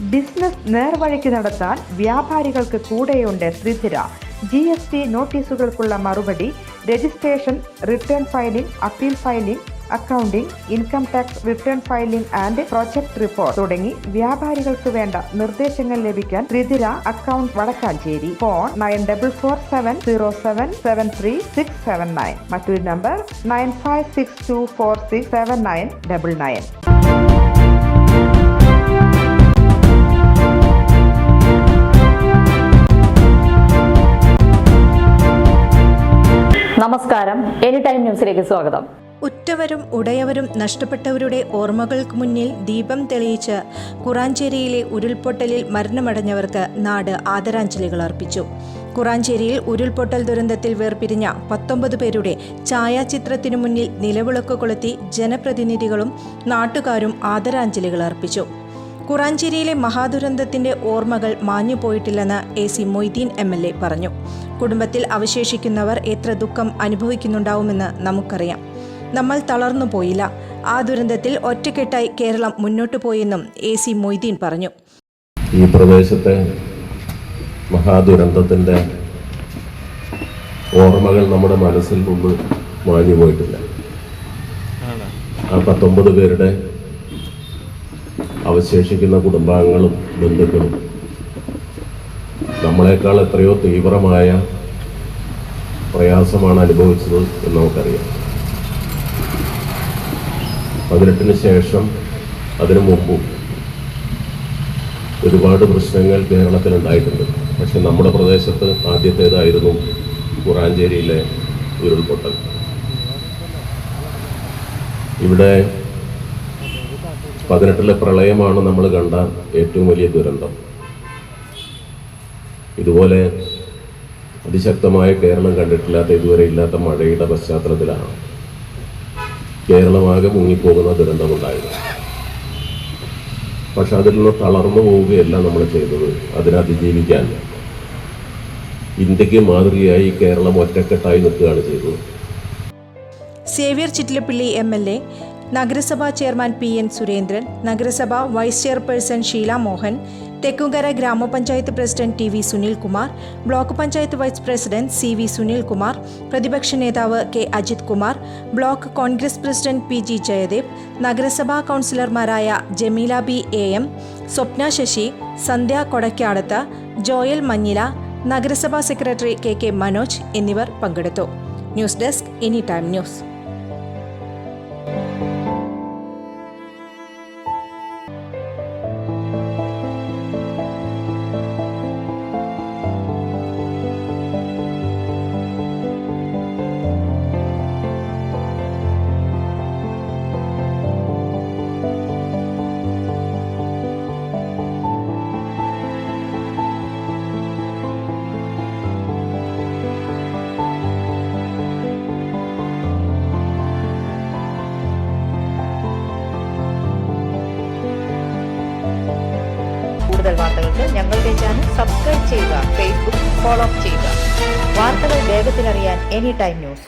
Business നേർവഴിക്ക് നടത്താൻ വ്യാപാരികൾക്ക് കൂടെയുണ്ട് ശ്രീധര. GST നോട്ടീസുകൾക്കുള്ള മറുപടി, registration, return filing, appeal filing, accounting, income tax return filing and project report തുടങ്ങി വ്യാപാരികൾക്ക് വേണ്ട നിർദ്ദേശങ്ങൾ ലഭിക്കാൻ ശ്രീധര അക്കൗണ്ട് വടക്കാഞ്ചേരി. ഫോൺ 9447077369. മറ്റൊരു നമ്പർ 9562467999. നമസ്കാരം, എനി ടൈം ന്യൂസിലേക്ക് സ്വാഗതം. ഉറ്റവരും ഉടയവരും നഷ്ടപ്പെട്ടവരുടെ ഓർമ്മകൾക്ക് മുന്നിൽ ദീപം തെളിയിച്ച് കുറാഞ്ചേരിയിലെ ഉരുൾപൊട്ടലിൽ മരണമടഞ്ഞവർക്ക് നാട് ആദരാഞ്ജലികൾ അർപ്പിച്ചു. കുറാഞ്ചേരിയിൽ ഉരുൾപൊട്ടൽ ദുരന്തത്തിൽ വേർപിരിഞ്ഞ 19 പേരുടെ ഛായാചിത്രത്തിനു മുന്നിൽ നിലവിളക്ക് കൊളുത്തി ജനപ്രതിനിധികളും നാട്ടുകാരും ആദരാഞ്ജലികൾ അർപ്പിച്ചു. കുറാഞ്ചേരിയിലെ മഹാദുരന്തത്തിന്റെ ഓർമ്മകൾ മാഞ്ഞുപോയിട്ടില്ലെന്ന് AC മൊയ്തീൻ MLA പറഞ്ഞു. കുടുംബത്തിൽ അവശേഷിക്കുന്നവർ എത്ര ദുഃഖം അനുഭവിക്കുന്നുണ്ടാവുമെന്ന് നമുക്കറിയാം. നമ്മൾ തളർന്നു പോയില്ല. ആ ദുരന്തത്തിൽ ഒറ്റക്കെട്ടായി കേരളം മുന്നോട്ടു പോയെന്നും AC മൊയ്തീൻ പറഞ്ഞു. ഈ പ്രദേശത്തെ മഹാദുരന്തത്തിന്റെ ഓർമ്മകൾ നമ്മുടെ മനസ്സിൽ നിന്ന് മാഞ്ഞു പോയിട്ടില്ല. ആ 19 പേരുടെ അവശേഷിക്കുന്ന കുടുംബാംഗങ്ങളും ബന്ധുക്കളും നമ്മളെക്കാൾ എത്രയോ തീവ്രമായ പ്രയാസമാണ് അനുഭവിച്ചത് എന്ന് നമുക്കറിയാം. 18-ന് ശേഷം അതിനു മുമ്പും ഒരുപാട് പ്രശ്നങ്ങൾ കേരളത്തിലുണ്ടായിട്ടുണ്ട്. പക്ഷെ നമ്മുടെ പ്രദേശത്ത് ആദ്യത്തേതായിരുന്നു കുറാഞ്ചേരിയിലെ ഉരുൾപൊട്ടൽ. ഇവിടെ 18-ലെ പ്രളയമാണ് നമ്മൾ കണ്ട ഏറ്റവും വലിയ ദുരന്തം. ഇതുപോലെ അതിശക്തമായ കേരളം കണ്ടിട്ടില്ലാത്ത, ഇതുവരെ ഇല്ലാത്ത മഴയുടെ പശ്ചാത്തലത്തിലാണ് കേരളമാകെ മുങ്ങിപ്പോകുന്ന ദുരന്തമുണ്ടായത്. പക്ഷെ അതിൽ നിന്ന് തളർന്നു പോവുകയല്ല നമ്മൾ ചെയ്തത്. അതിനെ അതിജീവിക്കാൻ ഇന്ത്യക്ക് മാതൃകയായി കേരളം ഒറ്റക്കെട്ടായി നിൽക്കുകയാണ് ചെയ്തത്. സേവ്യർ ചിറ്റിലപ്പിള്ളി MLA, നഗരസഭാ ചെയർമാൻ PN സുരേന്ദ്രൻ, നഗരസഭ വൈസ് ചെയർപേഴ്സൺ ഷീല മോഹൻ, തെക്കുംകര ഗ്രാമപഞ്ചായത്ത് president TV Sunilkumar, block panchayat vice president CV Sunilkumar, പ്രതിപക്ഷ നേതാവ് K Ajith Kumar, block Congress president PG Jayadev, നഗരസഭാ കൗൺസിലർമാരായ ജമീല B AM, സ്വപ്ന ശശി, സന്ധ്യ കൊടക്കാടത്ത്, ജോയൽ മഞ്ഞില, നഗരസഭാ സെക്രട്ടറി KK മനോജ് എന്നിവർ പങ്കെടുത്തു. News desk, any time news. കൂടുതൽ വാർത്തകൾക്ക് ഞങ്ങളുടെ ചാനൽ സബ്സ്ക്രൈബ് ചെയ്യുക, Facebook ഫോളോ ചെയ്യുക. വാർത്തകൾ വേഗത്തിലറിയാൻ എനി ടൈം ന്യൂസ്.